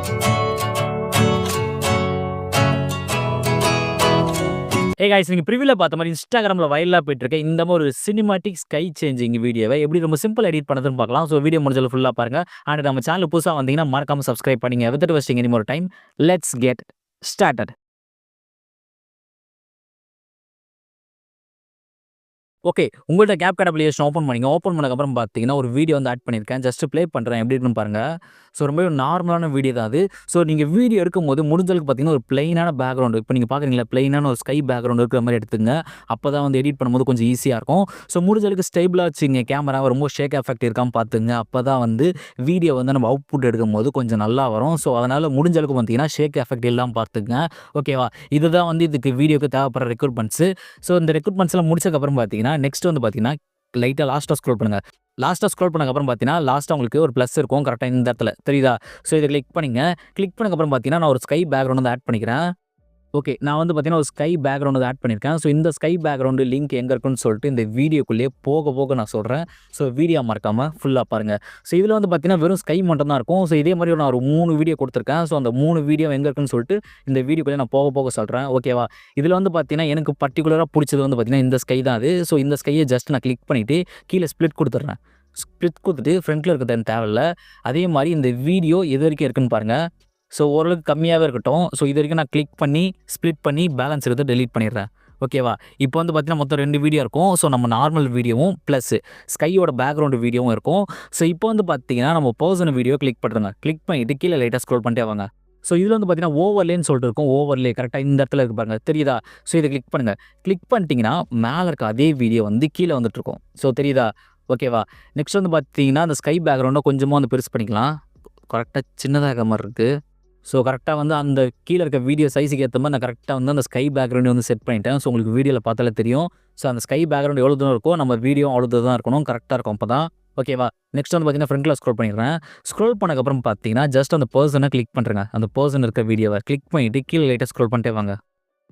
Hey guys, நீங்க ப்ரிவியூல பார்த்த மாரி Instagramல வைரலா போயிட்டு இருக்க இந்த மாரி ஒரு சினிமேட்டிக் ஸ்கை சேஞ்சிங் வீடியோவ எப்படி ரொம்ப சிம்பிளா எடிட் பண்ணதுன்னு பார்க்கலாம். ஸோ வீடியோ முடிஞ்ச அளவு ஃபுல்லா பாருங்க. அண்ட் நம்ம சேனல் புதுசா வந்தீங்கன்னா மறக்காம சப்ஸ்கிரைப் பண்ணீங்க. Without wasting any more time, let's get started. Okay. உங்கள்ட்ட Capcut அப்ளிகேஷன் ஓப்பன் பண்ணீங்க. ஓப்பன் பண்ணதுக்கப்புறம் பார்த்தீங்கன்னா, ஒரு வீடியோ வந்து ஆட் பண்ணியிருக்கேன். ஜஸ்ட் ப்ளே பண்றேன். எப்படி இருக்குன்னு பாருங்க. ஸோ ரொம்பவே நார்மலான வீடியோ தான் அது. ஸோ நீங்க வீடியோ எடுக்கும்போது முடிஞ்ச அளவுக்கு பார்த்தீங்கன்னா, ஒரு பிளெயினான பேக்கிரவுண்ட் இப்போ நீங்க பார்க்குறீங்களா, பிளெயினான ஒரு ஸ்கை பேக்கிரவுண்ட் இருக்கிற மாரி எடுத்துக்கங்க. அப்பதான் வந்து எடிட் பண்ணும்போது கொஞ்சம் ஈஸியா இருக்கும். ஸோ முடிஞ்ச அளவுக்கு ஸ்டேபிளா வச்சுக்கங்க கேமராவ. ரொம்ப ஷேக் எஃபெக்ட் இருக்கான்னு பார்த்துக்கங்க. அப்பதான் வந்து வீடியோ வந்து நம்ம அவுட்புட் எடுக்கும்போது கொஞ்சம் நல்லா வரும். ஸோ அதனால முடிஞ்ச அளவுக்கு பார்த்தீங்கன்னா, ஷேக் எஃபெக்ட் இல்லாம பார்த்துக்கங்க. ஓகேவா? இதுதான் வந்து இதுக்கு வீடியோக்கு தேவைப்படுற ரெக்ரூட்மெண்ட்ஸ். ஸோ இந்த ரெக்ரூட்மெண்ட்ஸ்லாம் முடிச்சதுக்கப்புறம் பார்த்தீங்கன்னா, நெக்ஸ்ட் வந்து பார்த்தீங்கன்னா, லைட்டா லாஸ்ட்டா ஸ்க்ரோல் பண்ணுங்க. லாஸ்ட்டா ஸ்க்ரோல் பண்ணதுக்கப்புறம் பார்த்தீங்கன்னா, லாஸ்ட்டா உங்களுக்கு ஒரு ப்ளஸ் இருக்கும். கரெக்ட்டா இந்த இடத்துல தெரியுதா? ஸோ இத கிளிக் பண்ணீங்க. கிளிக் பண்ணதுக்கப்புறம் பார்த்தீங்கன்னா, நான் ஒரு ஸ்கை பேக்கிரவுண்ட் வந்து ஆட் பண்ணிக்கிறேன். ஓகே. நான் வந்து பார்த்தீங்கன்னா, ஒரு ஸ்கை பேக்கிரவுண்ட் வந்து ஆட் பண்ணியிருக்கேன். ஸோ இந்த ஸ்கை பேக்கிரவுண்ட் லிங்க் எங்க இருக்குன்னு சொல்லிட்டு இந்த வீடியோக்குள்ளேயே போக போக நான் சொல்றேன். ஸோ வீடியோ மறக்காம ஃபுல்லா பாருங்க. ஸோ இதில வந்து பார்த்தீங்கன்னா, வெறும் ஸ்கை மட்டும் தான் இருக்கும். ஸோ இதே மாரி நான் ஒரு 3 வீடியோ குடுத்துருக்கேன். ஸோ அந்த 3 வீடியோ எங்க இருக்குன்னு சொல்லிட்டு இந்த வீடியோக்குள்ளேயே நான் போக போக சொல்றேன். ஓகேவா? இதில வந்து பார்த்தீங்கன்னா, எனக்கு பர்ட்டிகுலரா புடிச்சது வந்து பார்த்தீங்கன்னா, இந்த ஸ்கை தான் அது. ஸோ இந்த ஸ்கைய ஜஸ்ட் நான் கிளிக் பண்ணிட்டு கீழ ஸ்ப்ளிட் குடுத்துடுறேன். ஸ்ப்ளிட் குடுத்துட்டு ஃப்ரண்ட்ல இருக்கிறது எனக்கு தேவையில்ல. அதே மாரி இந்த வீடியோ எது வரைக்கும் இருக்குன்னு பாருங்க. ஸோ ஓரளவுக்கு கம்மியாவே இருக்கட்டும். ஸோ இதுவரைக்கும் நான் கிளிக் பண்ணி, ஸ்ப்ளிட் பண்ணி பேலன்ஸ் இருக்கிறத டெலீட் பண்ணிடுறேன். ஓகேவா? இப்போ வந்து பார்த்தீங்கன்னா, மொத்தம் 2 வீடியோ இருக்கும். ஸோ நம்ம நார்மல் வீடியோவும் ப்ளஸ் ஸ்கையோட பேக்கிரவுண்ட் வீடியோவும் இருக்கும். ஸோ இப்போ வந்து பார்த்தீங்கன்னா, நம்ம பெர்சன் வீடியோ கிளிக் பண்ணுறேங்க. கிளிக் பண்ணிட்டு கீழ லைட்டா ஸ்க்ரோல் பண்ணிட்டே வாங்க. ஸோ இதில வந்து பார்த்தீங்கன்னா, ஓவர்லேன்னு சொல்லிட்டு இருக்கும். ஓவர்லே கரெக்ட்டா இந்த இடத்துல இருக்கு பாருங்க. தெரியுதா? ஸோ இத கிளிக் பண்ணுங்க. கிளிக் பண்ணிட்டீங்கன்னா, மேல இருக்க அதே வீடியோ வந்து கீழ வந்துட்டுருக்கும். ஸோ தெரியுதா? ஓகேவா? நெக்ஸ்ட் வந்து பார்த்தீங்கன்னா, அந்த ஸ்கை பேக்கிரவுண்ட கொஞ்சமா வந்து பெருசு பண்ணிக்கலாம். கரெக்ட்டா சின்னதா இருக்க மாரி இருக்கு. ஸோ கரெக்ட்டா வந்து அந்த கீழ இருக்க வீடியோ சைஸ்க்கு ஏத்த மாரி நான் கரெக்ட்டா வந்து அந்த ஸ்கை பேக்கிரவுண்ட் வந்து செட் பண்ணிட்டேன். ஸோ உங்களுக்கு வீடியோல பார்த்தாலே தெரியும். ஸோ அந்த ஸ்கை பேக்கிரவுண்ட் எவ்வளோ தூரம் இருக்கோ, நம்ம வீடியோ அவ்வளோ தூரம் தான் இருக்கணும். கரெக்ட்டா இருக்கும் அப்பதான். ஓகேவா? நெக்ஸ்ட் வந்து பார்த்தீங்கன்னா, ஃப்ரண்ட்ல ஸ்க்ரோல் பண்ணிடுறேன். ஸ்க்ரோல் பண்ணதுக்கப்புறம் பார்த்தீங்கன்னா, ஜஸ்ட் அந்த பெர்சன கிளிக் பண்றேங்க. அந்த பெர்சன் இருக்க வீடியோவ கிளிக் பண்ணிட்டு கீழ லைட்டா ஸ்க்ரோல் பண்ணிட்டே வாங்க.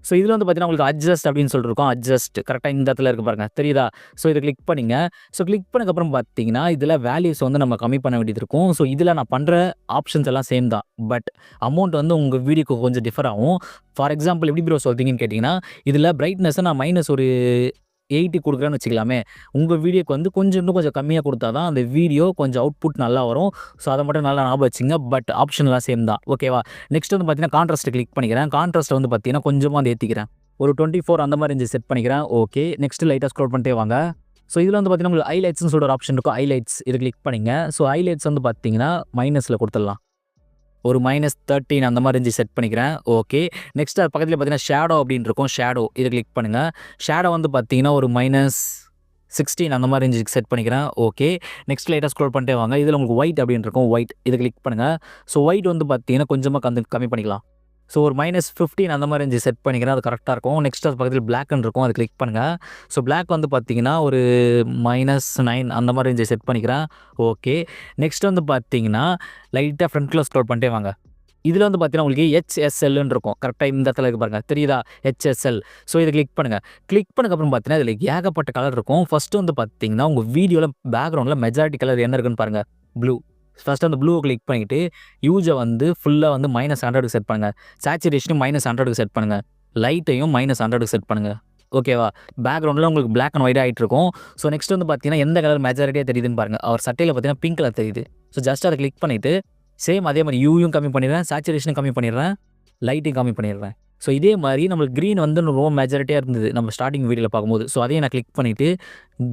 ஸோ இதில வந்து பார்த்தீங்கன்னா, உங்களுக்கு அட்ஜஸ்ட் அப்படின்னு சொல்லிட்டு இருக்கும். அட்ஜஸ்ட் கரெக்ட்டா இந்த இடத்துல இருக்கு பாருங்க. தெரியுதா? ஸோ இத கிளிக் பண்ணீங்க. ஸோ கிளிக் பண்ணதுக்கப்புறம் பார்த்தீங்கன்னா, இதில வேல்யூஸ் வந்து நம்ம கம்மி பண்ண வேண்டியது இருக்கும். ஸோ இதில நான் பண்ற ஆப்ஷன்ஸ் எல்லாம் சேம் தான். பட் அமௌண்ட் வந்து உங்க வீடியோக்கு கொஞ்சம் டிஃபர் ஆகும். ஃபார் எக்ஸாம்பிள் எப்படி ப்ரோ சொல்றீங்கன்னு கேட்டீங்கன்னா, இதில பிரைட்னஸ நான் மைனஸ் ஒரு 80 குடுக்குறேன்னு வச்சுக்கலாமே. உங்க வீடியோக்கு வந்து இன்னும் கொஞ்சம் கம்மியா குடுத்தா தான் அந்த வீடியோ கொஞ்சம் அவுட்புட் நல்லா வரும். ஸோ அத மட்டும் நல்லா ஞாபகம் வச்சுக்கங்க. பட் ஆப்ஷன்லாம் சேம் தான். ஓகேவா? நெக்ஸ்ட் வந்து பார்த்தீங்கன்னா, கான்ட்ராஸ்ட் கிளிக் பண்ணிக்கிறேன். கான்ட்ராஸ்ட்ட வந்து பார்த்தீங்கன்னா, கொஞ்சமா வந்து ஏத்திக்கிறேன். ஒரு 24 அந்த மாரி ரேஞ்ச் செட் பண்ணிக்கிறேன். ஓகே. நெக்ஸ்ட் லைட்டா ஸ்க்ரோல் பண்ணிட்டே வாங்க. ஸோ இதில வந்து பார்த்தீங்கன்னா, உங்களுக்கு ஹைலைட்ஸ்ன்னு சொல்லிட்டு ஒரு ஆப்ஷன் இருக்கும். ஹைலைட்ஸ் இத கிளிக் பண்ணீங்க. ஸோ ஹைலைட்ஸ் வந்து பார்த்தீங்கன்னா, மைனஸ்ல குடுத்துடலாம். ஒரு -13 அந்த மாரி ரேஞ்ச் செட் பண்ணிக்கிறேன். ஓகே. நெக்ஸ்ட் அது பக்கத்தில பார்த்தீங்கன்னா, ஷேடோ அப்படின்னு இருக்கும். ஷேடோ இத கிளிக் பண்ணுங்க. ஷேடோ வந்து பார்த்தீங்கன்னா, ஒரு -16 அந்த மாரி ரேஞ்சுக்கு செட் பண்ணிக்கிறேன். ஓகே. நெக்ஸ்ட் லைட்டா ஸ்க்ரோல் பண்ணிட்டே வாங்க. இதில உங்களுக்கு ஒயிட் அப்படின்னு இருக்கும். ஒயிட் இத கிளிக் பண்ணுங்க. ஸோ ஒயிட் வந்து பார்த்தீங்கன்னா, கொஞ்சமா கம்மி பண்ணிக்கலாம். ஸோ ஒரு -15 அந்த மாரி ரேஞ்ச் செட் பண்ணிக்கிறேன். அது கரெக்ட்டா இருக்கும். நெக்ஸ்ட் அது பக்கத்தில பிளாக்ன்னு இருக்கும். அத கிளிக் பண்ணுங்க. ஸோ பிளாக் வந்து பார்த்தீங்கன்னா, ஒரு -9 அந்த மாரி ரேஞ்ச் செட் பண்ணிக்கிறேன். ஓகே. நெக்ஸ்ட் வந்து பார்த்தீங்கன்னா, லைட்டா ஃப்ரண்ட்ல ஸ்க்ரோல் பண்ணிட்டே வாங்க. இதில வந்து பார்த்தீங்கன்னா, உங்களுக்கு HSLன்னு இருக்கும். கரெக்ட்டா இந்த இடத்துல இருக்கு பாருங்க. தெரியுதா? HSL. ஸோ இத கிளிக் பண்ணுங்க. கிளிக் பண்ணதுக்கப்புறம் பார்த்தீங்கன்னா, இதில ஏகப்பட்ட கலர் இருக்கும். ஃபர்ஸ்ட் வந்து பார்த்தீங்கன்னா, உங்க வீடியோல பேக்கிரவுண்ட்ல மெஜாரிட்டி கலர் என்ன இருக்குன்னு பாருங்க. ப்ளூ. ஃபர்ஸ்ட் அந்த ப்ளூவ கிளிக் பண்ணிட்டு, ஹியூஜ வந்து ஃபுல்லா வந்து -100க்கு செட் பண்ணுங்க. சேச்சுரேஷனையும் -100க்கு செட் பண்ணுங்க. லைட்டையும் -100க்கு செட் பண்ணுங்க. ஓகேவா? பேக்கிரவுண்ட்ல உங்களுக்கு பிளாக் அண்ட் ஒயிட் ஆயிட்டு இருக்கும். ஸோ நெக்ஸ்ட் வந்து பார்த்தீங்கன்னா, எந்த கலர் மெஜாரிட்டியா தெரியுதுன்னு பாருங்க. அவர் சட்டையில பார்த்தீங்கன்னா, பிங்க் கலர் தெரியுது. ஸோ ஜஸ்ட் அத கிளிக் பண்ணிட்டு, சேம் அதே மாரி ஹியூயும் கம்மி பண்ணிடுறேன். சேச்சுரேஷனும் கம்மி பண்ணிடுறேன். லைட்டையும் கம்மி பண்ணிடுறேன். ஸோ இதே மாரி நம்மளுக்கு கிரீன் வந்து ரொம்ப மெஜாரிட்டியா இருந்தது. நம்ம ஸ்டார்ட்டிங் வீடியோல பார்க்கும்போது. ஸோ அதையும் நான் கிளிக் பண்ணிட்டு,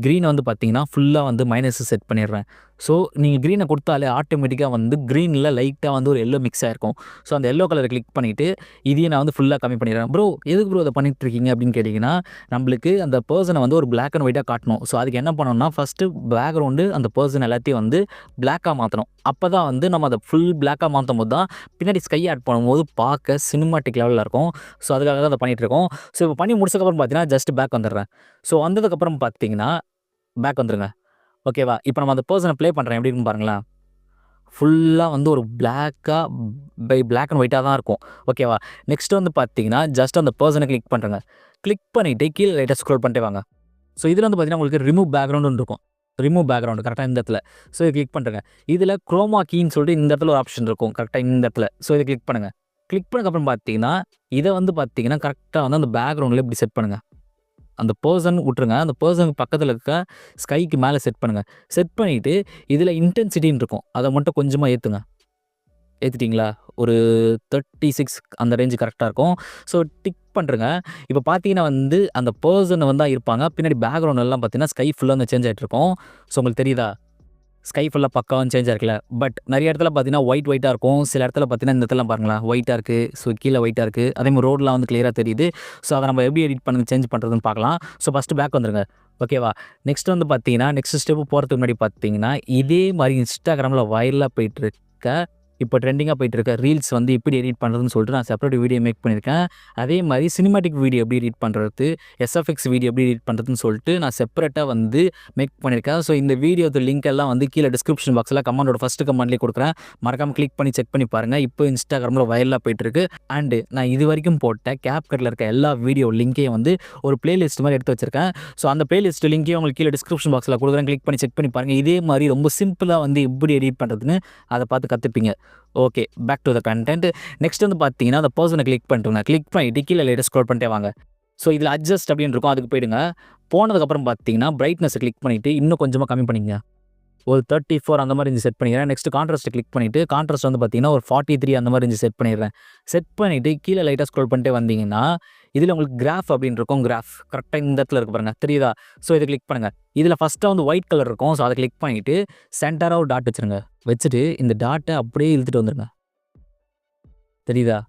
கிரீன் வந்து பார்த்தீங்கன்னா, ஃபுல்லா வந்து மைனஸ் செட் பண்ணிடுறேன். ஸோ நீங்க கிரீன குடுத்தாலே ஆட்டோமேட்டிக்கா வந்து கிரீன்ல லைட்டா வந்து ஒரு எல்லோ மிக்ஸ் ஆயிருக்கும். ஸோ அந்த எல்லோ கலர கிளிக் பண்ணிட்டு, இதையும் நான் வந்து ஃபுல்லா கம்மி பண்ணிடுறேன். ப்ரோ எதுக்கு ப்ரோ இத பண்ணிட்டு இருக்கீங்க அப்படின்னு கேட்டீங்கன்னா, நம்மளுக்கு அந்த பெர்சன வந்து ஒரு பிளாக் அண்ட் ஒயிட்டா காட்டணும். ஸோ அதுக்கு என்ன பண்ணணும்னா, ஃபர்ஸ்ட்டு பேக்கிரவுண்டு அந்த பெர்சன் எல்லாத்தையும் வந்து பிளாக்கா மாத்தணும். அப்பதான் வந்து நம்ம அத ஃபுல் பிளாக்கா மாத்தும்போது தான், பின்னாடி ஸ்கை ஆட் பண்ணும்போது பார்க்க சினிமாட்டிக் லெவல்ல இருக்கும். ஸோ அதுக்காக தான் அத பண்ணிட்டு இருக்கோம். ஸோ இப்ப பண்ணி முடிச்சதுக்கப்புறம் பார்த்தீங்கன்னா, ஜஸ்ட் பேக் வந்துடுறேன். ஸோ வந்ததுக்கப்புறம் பார்த்தீங்கன்னா, பேக் வந்துருங்க. ஓகேவா? இப்ப நம்ம அந்த பெர்சன ப்ளே பண்றேன். எப்படி இருக்குன்னு பாருங்களேன். ஃபுல்லா வந்து ஒரு பிளாக் அண்ட் ஒயிட்டா தான் இருக்கும். ஓகேவா? நெக்ஸ்ட் வந்து பார்த்தீங்கன்னா, ஜஸ்ட் அந்த பெர்சன கிளிக் பண்றேங்க. கிளிக் பண்ணிட்டு கீழ லைட்டா ஸ்க்ரோல் பண்ணிட்டே வாங்க. ஸோ இதில வந்து பார்த்தீங்கன்னா, உங்களுக்கு ரிமூவ் பேக்கிரவுண்டுன்னு இருக்கும். ரிமூவ் பேக்ரவுண்ட் கரெக்டாக இந்த இடத்துல. ஸோ இதை கிளிக் பண்ணுறேங்க. இதில் குரோமா கீன்னு சொல்லிட்டு இந்த இடத்துல ஒரு ஆப்ஷன் இருக்கும் கரெக்டாக இந்த இடத்துல. ஸோ இதை கிளிக் பண்ணுங்கள். கிளிக் பண்ணதுக்கப்புறம் பார்த்தீங்கன்னா இதை வந்து பார்த்தீங்கன்னா கரெக்டாக வந்து அந்த பேக்ரவுண்டில் இப்படி செட் பண்ணுங்கள். அந்த பர்சன் விட்ருங்க. அந்த பர்சனுக்கு பக்கத்தில் இருக்க ஸ்கைக்கு மேலே செட் பண்ணுங்கள். செட் பண்ணிவிட்டு இதில் இன்டென்சிட்டின்னு இருக்கும், அதை மட்டும் கொஞ்சமாக ஏற்றுங்க. ஏற்றிட்டிங்களா? ஒரு 36 அந்த ரேஞ்சு கரெக்டாக இருக்கும். ஸோ டிக் பண்ணுறங்க. இப்போ பார்த்தீங்கன்னா வந்து அந்த பர்சன் வந்து இருப்பாங்க. பின்னாடி பேக்ரவுண்ட் எல்லாம் பார்த்தீங்கன்னா ஸ்கை ஃபுல்லாக வந்து சேஞ்ச் ஆகிட்டு இருக்கும். ஸோ உங்களுக்கு தெரியுதா? ஸ்கை ஃபுல்லாக பக்காவும் சேஞ்ச் ஆகிருக்குல்ல. பட் நிறைய இடத்துல பார்த்தீங்கன்னா ஒயிட்டாக இருக்கும். சில இடத்துல பார்த்தீங்கன்னா இந்த இடத்துல பாருங்களேன் ஒயிட்டாக இருக்குது. ஸோ கீழே ஒயிட்டாக இருக்குது. அதேமாதிரி ரோடெலாம் வந்து கிளியராக தெரியுது. ஸோ அதை நம்ம எப்படி எடிட் பண்ணி சேஞ்ச் பண்ணுறதுன்னு பார்க்கலாம். ஸோ ஃபஸ்ட்டு பேக் வந்துருங்க. ஓகேவா? நெக்ஸ்ட் வந்து பார்த்தீங்கன்னா நெக்ஸ்ட் ஸ்டெப்பு போகிறதுக்கு முன்னாடி பார்த்தீங்கன்னா இதே மாதிரி இன்ஸ்டாகிராமில் வைரலாக போயிட்டுருக்க இப்போ ட்ரெண்டிங்காக போயிட்டுருக்க ரீல்ஸ் வந்து எப்படி எடிட் பண்ணுறதுன்னு சொல்லிட்டு நான் செப்பரேட் வீடியோ மேக் பண்ணியிருக்கேன். அதே மாதிரி சினிமாட்டிக் வீடியோ எப்படி எடிட் பண்ணுறது, எஸ்எஃப்எக்ஸ் வீடியோ எப்படி எடிட் பண்ணுறதுன்னு சொல்லிட்டு நான் செப்பரேட்டாக வந்து மேக் பண்ணியிருக்கேன். ஸோ இந்த வீடியோட லிங்க் எல்லாம் வந்து கீழே டிஸ்கிரிப்ஷன் பாக்ஸில் கமெண்டோட ஃபஸ்ட்டு கமெண்ட்லேயே கொடுக்குறேன். மறக்காமல் கிளிக் பண்ணி செக் பண்ணி பாருங்கள். இப்போ இன்ஸ்டாகிராமில் வைரலாக போயிட்டுருக்கு. அண்டு நான் இது வரைக்கும் போட்ட கேப்கட்டில் இருக்க எல்லா வீடியோ லிங்க்கையும் வந்து ஒரு பிளேலிஸ்ட் மாதிரி எடுத்து வச்சிருக்கேன். ஸோ அந்த பிளேலிஸ்ட் லிங்க்கையும் உங்களுக்கு கீழே டிஸ்கிரிப்ஷன் பாக்ஸில் கொடுக்குறேன். கிளிக் பண்ணி செக் பண்ணி பாருங்கள். இதே மாதிரி ரொம்ப சிம்பிளாக வந்து எப்படி எடிட் பண்ணுறதுன்னு அதை பார்த்து கற்றுப்பீங்க. Okay, back to the content. Next வந்து பார்த்தீங்கன்னா அந்த பர்சனை கிளிக் பண்ணிட்டுங்க. கிளிக் பண்ணிட்டு கீழே லைட்டாக ஸ்க்ரோல் பண்ணிட்டே வாங்க. ஸோ இதில் அட்ஜஸ்ட் அப்படின்னு இருக்கும், அதுக்கு போயிடுங்க. போனதுக்கப்புறம் பார்த்தீங்கன்னா பிரைட்னஸை கிளிக் பண்ணிவிட்டு இன்னும் கொஞ்சமாக கம்மி பண்ணிங்க. ஒரு 34 அந்த மாதிரி செட் பண்ணிடுறேன். நெக்ஸ்ட் கான்ட்ராஸ்ட்டை கிளிக் பண்ணிவிட்டு கான்ட்ராஸ்ட் வந்து பார்த்தீங்கன்னா ஒரு 43 அந்த மாதிரி செட் பண்ணிடுறேன். செட் பண்ணிவிட்டு கீழே லைட்டாக ஸ்க்ரோல் பண்ணிட்டே வந்தீங்கன்னா இதில் உங்களுக்கு கிராஃப் அப்படின்னு இருக்கும். கிராஃப் கரெக்டாக இந்த இடத்துல இருக்கு பாருங்கள், தெரியுதா? ஸோ இதை கிளிக் பண்ணுங்கள். இதில் ஃபஸ்ட்டாக வந்து ஒயிட் கலர் இருக்கும். ஸோ அதை கிளிக் பண்ணிவிட்டு சென்டராக ஒரு டாட் வச்சுருங்க. வச்சுட்டு இந்த டாட்டை அப்படியே இழுத்துட்டு வந்துடுங்க. தெரியுதா?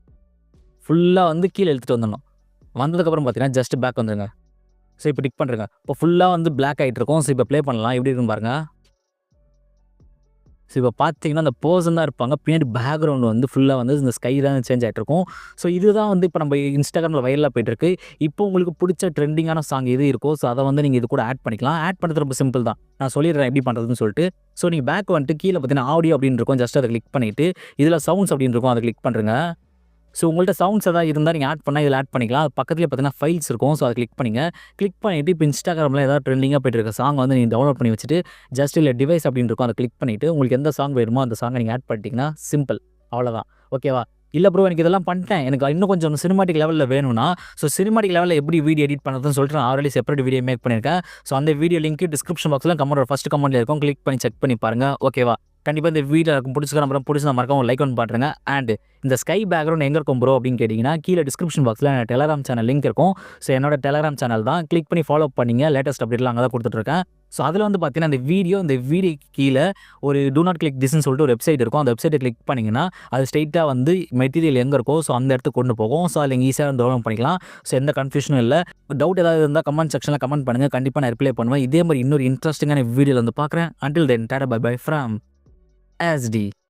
ஃபுல்லாக வந்து கீழே இழுத்துட்டு வந்துடணும். வந்ததுக்கப்புறம் பார்த்தீங்கன்னா ஜஸ்ட் பேக் வந்துடுங்க. ஸோ இப்போ டிக் பண்ணுறேங்க. இப்போ ஃபுல்லாக வந்து பிளாக் ஆகிட்டு இருக்கும். ஸோ இப்போ ப்ளே பண்ணலாம், எப்படி இருக்குன்னு பாருங்கள். ஸோ இப்போ பார்த்தீங்கன்னா அந்த பர்சன் தான் இருப்பாங்க. பின்னாடி பேக்ரவுண்ட் வந்து ஃபுல்லாக வந்து இந்த ஸ்கை தான் சேஞ்ச் ஆகிட்ருக்கும். ஸோ இதுதான் வந்து இப்போ நம்ம இன்ஸ்டாகிராமில் வைரலாக போயிட்டுருக்கு. இப்போ உங்களுக்கு பிடிச்ச ட்ரெண்டிங்கான சாங் எது இருக்கோ ஸோ அதை வந்து நீங்கள் இது கூட ஆட் பண்ணிக்கலாம். ஆட் பண்ணுறது ரொம்ப சிம்பிள் தான். நான் சொல்லிடுறேன் எப்படி பண்ணுறதுன்னு சொல்லிட்டு. ஸோ நீங்கள் பேக் வந்துட்டு கீழே பார்த்தீங்கன்னா ஆடியோ அப்படின்னு இருக்கும். ஜஸ்ட் அதை கிளிக் பண்ணிவிட்டு இதில் சவுண்ட்ஸ் அப்படின்னு இருக்கும், அதை கிளிக் பண்ணுறேங்க. ஸோ உங்கள்கிட்ட சவுண்ட்ஸ் எதாவது இருந்தால் நீங்கள் ஆட் பண்ணால் இதில் ஆட் பண்ணிக்கலாம். அது பக்கத்துலேயே பார்த்தீங்கன்னா ஃபைல்ஸ் இருக்கும். ஸோ அதை கிளிக் பண்ணிங்க. கிளிக் பண்ணிவிட்டு இப்போ இன்ஸ்டாகிராமில் ஏதாவது ட்ரெண்டிங்காக போய்ட்டு இருக்க சாங் வந்து நீங்கள் டவுன்லோட் பண்ணி வச்சுட்டு ஜஸ்ட் இல்லை டிவைஸ் அப்படின்னு இருக்கும், அதை கிளிக் பண்ணிவிட்டு உங்களுக்கு எந்த சாங் வேணுமோ அந்த சாங்கை நீங்கள் ஆட் பண்ணிட்டீங்கன்னா சிம்பிள், அவ்வளோதான். ஓகேவா? இல்லை ப்ரோ எனக்கு இதெல்லாம் பண்ணிட்டேன், எனக்கு இன்னும் கொஞ்சம் சினிமாட்டிக் லெவலில் வேணும்னா ஸோ சினிமாட்டிக் லெவலில் எப்படி வீடியோ எடிட் பண்ணுறதுன்னு சொல்லிட்டு நான் ஆல்ரெடி செப்பரேட் வீடியோ மேக் பண்ணியிருக்கேன். ஸோ அந்த வீடியோ லிங்க் டிஸ்கிரிப்ஷன் பாக்ஸில் கமெண்டோட ஃபஸ்ட் கமெண்ட்டில் இருக்கும். கிளிக் பண்ணி செக் பண்ணி பாருங்கள். ஓகேவா? கண்டிப்பாக இந்த வீடியோ இருக்கும் பிடிச்சிருந்தா மறக்காம லைக் ஒன்று பண்ணுறேங்க. அண்ட் இந்த ஸ்கை பேக்ரவுண்ட் எங்கே இருக்கும் ப்ரோ அப்படின்னு கேட்டிங்கன்னா கீழே டிஸ்கிரிப்ஷன் பாக்ஸில் டெலகிராம் சேனல் லிங்க் இருக்கும். ஸோ என்னோட டெலகிராம் சேனல் தான், கிளிக் பண்ணி ஃபாலோ பண்ணிங்க. லேட்டஸ்ட் அப்டேட்லாம் அங்கே தான் கொடுத்துட்ருக்கேன். ஸோ அதில் வந்து பார்த்தீங்கன்னா இந்த வீடியோக்கு கீழே ஒரு டூ நாட் கிளிக் திஸ்ன்னு சொல்லிட்டு ஒரு வெப்சைட் இருக்கும். அந்த வெப்சைட்டை கிளிக் பண்ணிங்கன்னா அது ஸ்ட்ரெயிட்டாக வந்து மெட்டீரியல் எங்கே இருக்கோ ஸோ அந்த இடத்துக்கு கொண்டு போகும். ஸோ அதில் ஈஸியாக டவுன்லோட் பண்ணிக்கலாம். ஸோ எந்த கன்ஃபியூஷனும் இல்லை. டவுட் ஏதாவது இருந்தால் கமெண்ட் செக்ஷனில் கமெண்ட் பண்ணுங்கள், கண்டிப்பாக நான் ரிப்ளை பண்ணுவேன். இதே மாதிரி இன்னொரு இன்ட்ரெஸ்டிங்கான வீடியோவில் வந்து பார்க்குறேன். Until then tata bye bye from SD.